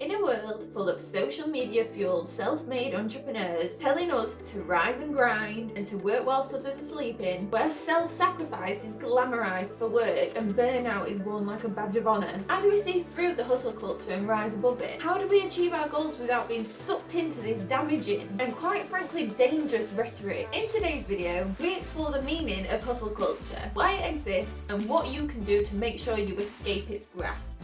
In a world full of social media fueled self-made entrepreneurs telling us to rise and grind and to work whilst others are sleeping, where self-sacrifice is glamourised for work and burnout is worn like a badge of honour, how do we see through the hustle culture and rise above it? How do we achieve our goals without being sucked into this damaging and quite frankly dangerous rhetoric? In today's video, we explore the meaning of hustle culture, why it exists and what you can do to make sure you escape its grasp.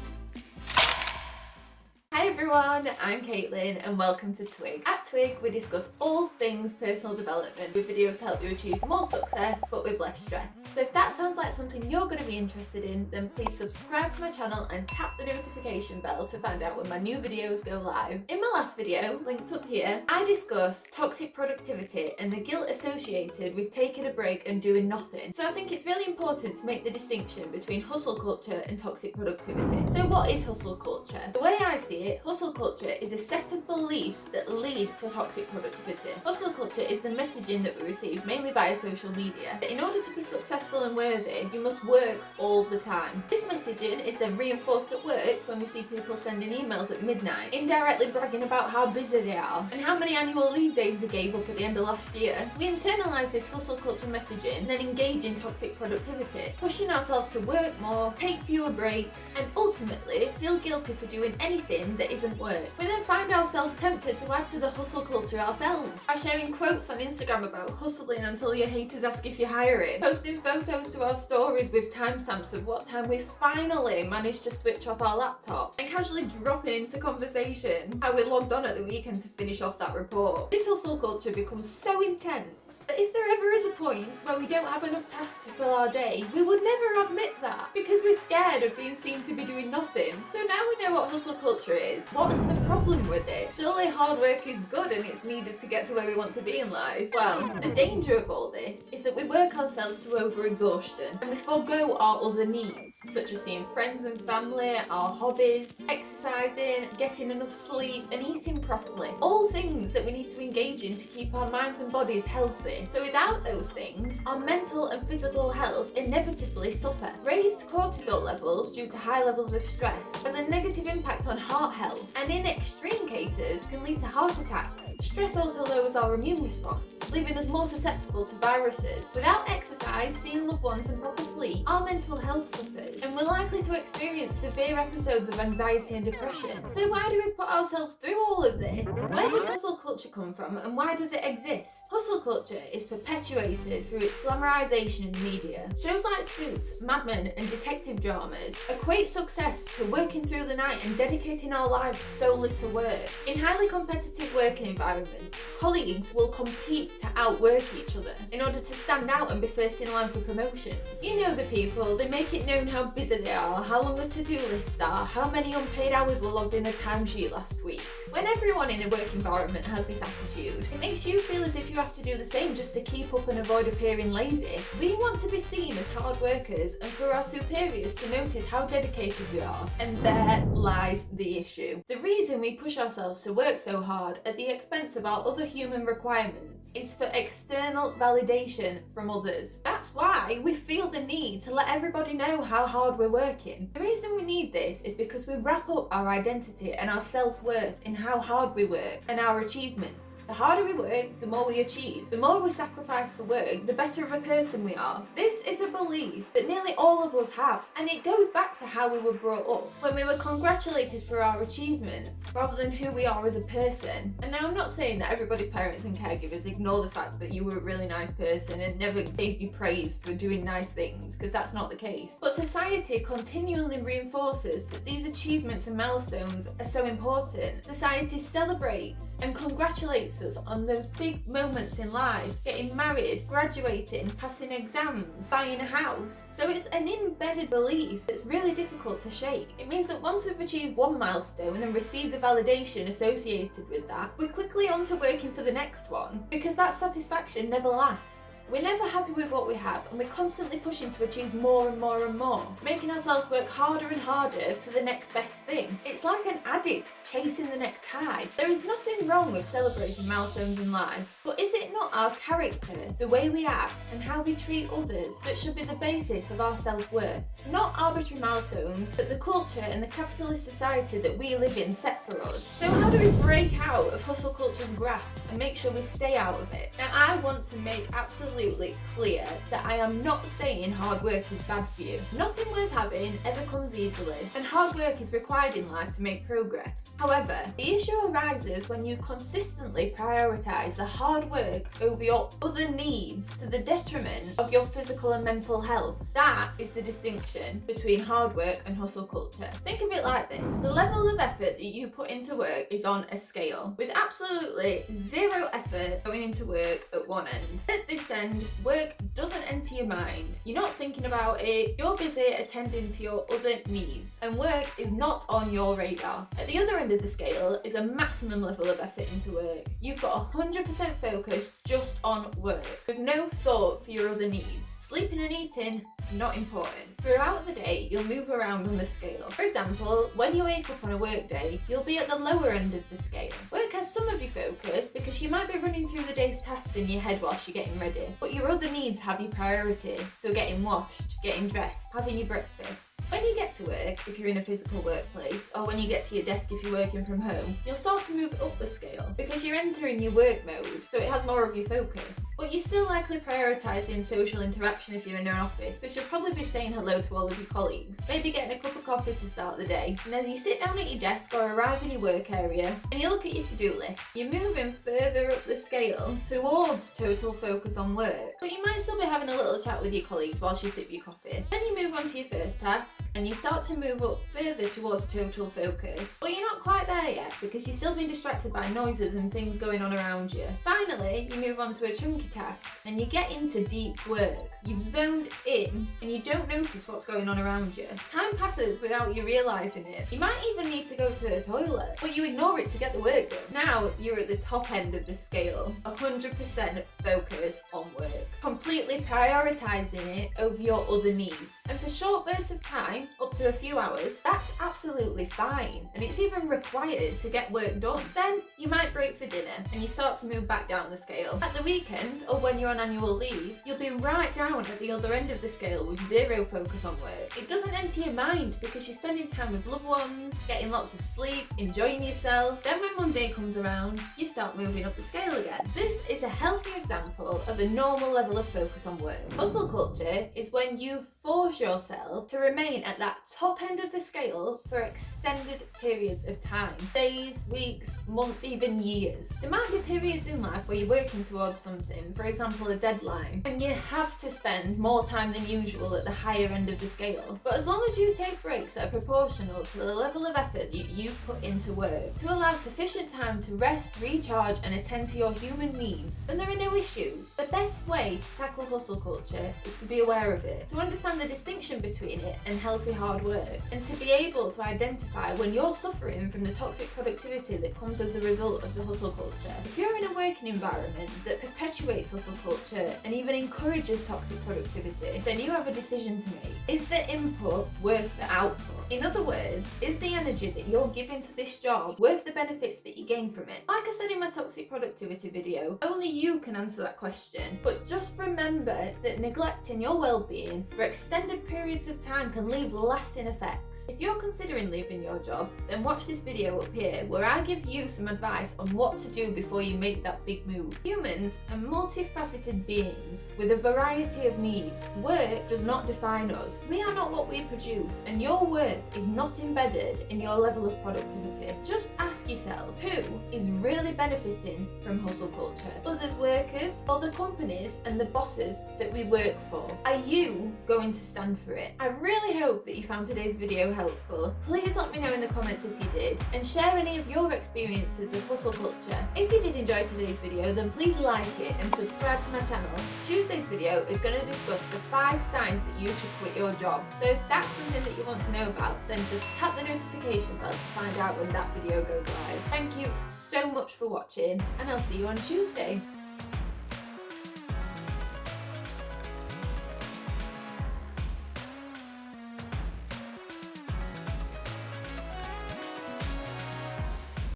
Hi everyone, I'm Caitlin and welcome to Twig. At Twig, we discuss all things personal development with videos to help you achieve more success but with less stress. So if that sounds like something you're going to be interested in, then please subscribe to my channel and tap the notification bell to find out when my new videos go live. In my last video, linked up here, I discussed toxic productivity and the guilt associated with taking a break and doing nothing. So I think it's really important to make the distinction between hustle culture and toxic productivity. So what is hustle culture? The way I see it, hustle culture is a set of beliefs that lead to toxic productivity. Hustle culture is the messaging that we receive mainly via social media, that in order to be successful and worthy, you must work all the time. This messaging is then reinforced at work when we see people sending emails at midnight, indirectly bragging about how busy they are and how many annual leave days they gave up at the end of last year. We internalise this hustle culture messaging and then engage in toxic productivity, pushing ourselves to work more, take fewer breaks, and ultimately feel guilty for doing anything that isn't work. We then find ourselves tempted to add to the hustle culture ourselves by sharing quotes on Instagram about hustling until your haters ask if you're hiring, posting photos to our stories with timestamps of what time we finally managed to switch off our laptop, and casually dropping into conversation how we logged on at the weekend to finish off that report. This hustle culture becomes so intense that if there ever is a point where we don't have enough tasks to fill our day, we would never admit that because we're scared of being seen to be doing nothing. So now we know what hustle culture is. What's the problem with it? Surely hard work is good and it's needed to get to where we want to be in life. Well, the danger of all this is that we work ourselves to overexhaustion and we forego our other needs, such as seeing friends and family, our hobbies, exercising, getting enough sleep and eating properly. All things that we need to engage in to keep our minds and bodies healthy. So without those things, our mental and physical health inevitably suffer. Raised cortisol levels due to high levels of stress has a negative impact on heart health and in extreme cases can lead to heart attacks. Stress also lowers our immune response, leaving us more susceptible to viruses. Without exercise, seeing loved ones and proper sleep, our mental health suffers and we're likely to experience severe episodes of anxiety and depression. So why do we put ourselves through all of this? Where does hustle culture come from and why does it exist? Hustle culture is perpetuated through its glamorization in the media. Shows like Suits, Mad Men and detective dramas equate success to working through the night and dedicating our lives solely to work. In highly competitive working environments, colleagues will compete to outwork each other in order to stand out and be first in line for promotions. You know the people, they make it known how busy they are, how long the to-do lists are, how many unpaid hours were logged in a timesheet last week. When everyone in a work environment has this attitude, it makes you feel as if you have to do the same just to keep up and avoid appearing lazy. We want to be seen as hard workers and for our superiors to notice how dedicated we are, and there lies the issue. The reason we push ourselves to work so hard at the expense of our other human requirements is for external validation from others. That's why we feel the need to let everybody know how hard we're working. The reason we need this is because we wrap up our identity and our self-worth in how hard we work and our achievements. The harder we work, the more we achieve. The more we sacrifice for work, the better of a person we are. This is a belief that nearly all of us have, and it goes back to how we were brought up, when we were congratulated for our achievements rather than who we are as a person. And now I'm not saying that everybody's parents and caregivers ignore the fact that you were a really nice person and never gave you praise for doing nice things, because that's not the case. But society continually reinforces that these achievements and milestones are so important. Society celebrates and congratulates us on those big moments in life, getting married, graduating, passing exams, buying a house. So it's an embedded belief that's really difficult to shake. It means that once we've achieved one milestone and received the validation associated with that, we're quickly on to working for the next one because that satisfaction never lasts. We're never happy with what we have, and we're constantly pushing to achieve more and more and more, making ourselves work harder and harder for the next best thing. It's like an addict chasing the next high. There is nothing wrong with celebrating milestones in life, but is it not our character, the way we act, and how we treat others that should be the basis of our self-worth? Not arbitrary milestones that the culture and the capitalist society that we live in set for us. So how do we break out of hustle culture's grasp and make sure we stay out of it? Now, I want to make absolutely clear that I am not saying hard work is bad for you. Nothing worth having ever comes easily, and hard work is required in life to make progress. However, the issue arises when you consistently prioritise the hard work over your other needs to the detriment of your physical and mental health. That is the distinction between hard work and hustle culture. Think of it like this. The level of effort that you put into work is on a scale, with absolutely zero effort going into work at one end. At this end, work doesn't enter your mind. You're not thinking about it, you're busy attending to your other needs, and work is not on your radar. At the other end of the scale is a maximum level of effort into work. You've got 100% focus just on work, with no thought for your other needs. Sleeping and eating, not important. Throughout the day, you'll move around on the scale. For example, when you wake up on a work day, you'll be at the lower end of the scale. Work has some of your focus because you might be running through the day's tasks in your head whilst you're getting ready, but your other needs have your priority, so getting washed, getting dressed, having your breakfast. When you get to work, if you're in a physical workplace, or when you get to your desk if you're working from home, you'll start to move up the scale because you're entering your work mode, so it has more of your focus. But you're still likely prioritising social interaction if you're in an office, because you'll probably be saying hello to all of your colleagues, maybe getting a cup of coffee to start the day, and then you sit down at your desk or arrive in your work area, and you look at your to-do list. You're moving further up the scale towards total focus on work, but you might still be having a little chat with your colleagues whilst you sip your coffee. Then you move on to your first task, and you start to move up further towards total focus. But you're not quite there yet, because you're still being distracted by noises and things going on around you. Finally, you move on to a chunky task, and you get into deep work. You've zoned in, and you don't notice what's going on around you. Time passes without you realising it. You might even need to go to the toilet, but you ignore it to get the work done. Now you're at the top end of the scale, 100% focus on work, completely prioritising it over your other needs. And for short bursts of time, up to a few hours, that's absolutely fine, and it's even required to get work done. Then you might break for dinner, and you start to move back down the scale. At the weekend, or when you're on annual leave, you'll be right down at the other end of the scale with zero focus on work. It doesn't enter your mind because you're spending time with loved ones, getting lots of sleep, enjoying yourself. Then when Monday comes around, you start moving up the scale again. This is a healthy example of a normal level of focus on work. Hustle culture is when you force yourself to remain at that top end of the scale for extended periods of time. Days, weeks, months, even years. There might be periods in life where you're working towards something, for example a deadline, and you have to spend more time than usual at the higher end of the scale. But as long as you take breaks that are proportional to the level of effort that you've put into work, to allow sufficient time to rest, recharge and attend to your human needs, then there are no issues. The best way to tackle hustle culture is to be aware of it, to understand the distinction between it and healthy hard work, and to be able to identify when you're suffering from the toxic productivity that comes as a result of the hustle culture. If you're in a working environment that perpetuates hustle culture and even encourages toxic productivity, then you have a decision to make. Is the input worth the output? In other words, is the energy that you're giving to this job worth the benefits that you gain from it? Like I said in my toxic productivity video, only you can answer that question, but just remember that neglecting your well-being for extended periods of time can leave lasting effects. If you're considering leaving your job, then watch this video up here where I give you some advice on what to do before you make that big move. Humans are multifaceted beings with a variety of needs. Work does not define us. We are not what we produce, and your worth is not embedded in your level of productivity. Just ask yourself, who is really benefiting from hustle culture? Us as workers, or the companies and the bosses that we work for? Are you going to stand for it? I really hope that you found today's video helpful. Please let me know in the comments if you did, and share any of your experiences of hustle culture. If you did enjoy today's video, then please like it and subscribe to my channel. Tuesday's video is going to discuss the 5 signs that you should quit your job. So if that's something that you want to know about, then just tap the notification bell to find out when that video goes live. Thank you so much for watching, and I'll see you on Tuesday.